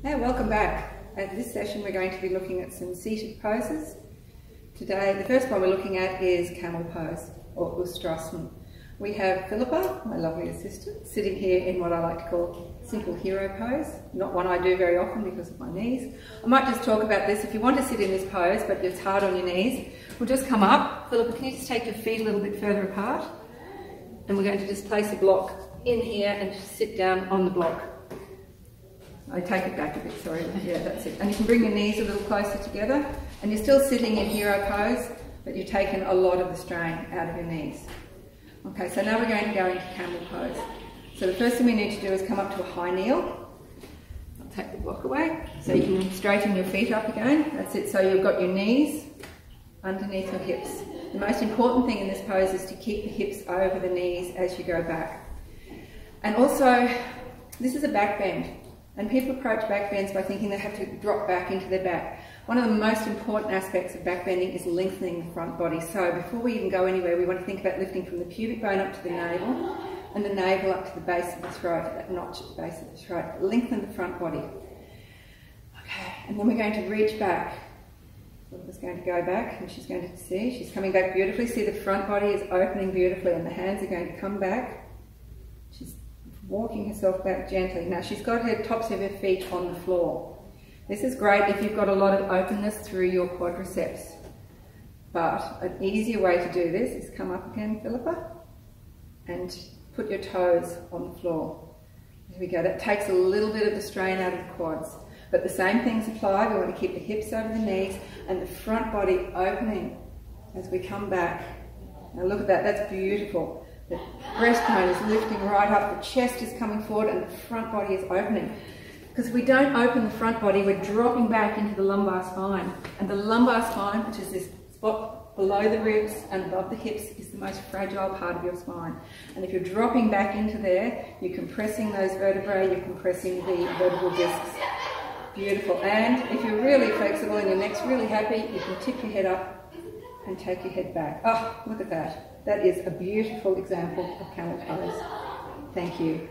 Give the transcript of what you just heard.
Hey, welcome back. At this session we're going to be looking at some seated poses. Today the first one we're looking at is camel pose or Ustrasana. We have Philippa, my lovely assistant, sitting here in what I like to call simple hero pose. Not one I do very often because of my knees. I might just talk about this. If you want to sit in this pose but it's hard on your knees, we'll just come up. Philippa, can you just take your feet a little bit further apart? And we're going to just place a block in here and just sit down on the block. I take it back a bit, sorry. Yeah, that's it. And you can bring your knees a little closer together, and you're still sitting in hero pose, but you've taken a lot of the strain out of your knees. Okay, so now we're going to go into camel pose. So the first thing we need to do is come up to a high kneel. I'll take the block away, so you can straighten your feet up again. That's it, so you've got your knees underneath your hips. The most important thing in this pose is to keep the hips over the knees as you go back. And also, this is a back bend. And people approach back bends by thinking they have to drop back into their back. One of the most important aspects of back bending is lengthening the front body. So before we even go anywhere, we want to think about lifting from the pubic bone up to the navel, and the navel up to the base of the throat, that notch at the base of the throat. Lengthen the front body. Okay, and then we're going to reach back. Philippa's going to go back, and she's going to see, she's coming back beautifully. See, the front body is opening beautifully, and the hands are going to come back. She's walking herself back gently. Now she's got her tops of her feet on the floor. This is great if you've got a lot of openness through your quadriceps. But an easier way to do this is come up again, Philippa, and put your toes on the floor. There we go. That takes a little bit of the strain out of the quads. But the same things apply. We want to keep the hips over the knees and the front body opening as we come back. Now look at that. That's beautiful. The breastbone is lifting right up, the chest is coming forward, and the front body is opening. Because if we don't open the front body, we're dropping back into the lumbar spine. And the lumbar spine, which is this spot below the ribs and above the hips, is the most fragile part of your spine. And if you're dropping back into there, you're compressing those vertebrae, you're compressing the vertebral discs. Beautiful. And if you're really flexible and your neck's really happy, you can tip your head up and take your head back. Oh, look at that. That is a beautiful example of camel pose. Thank you.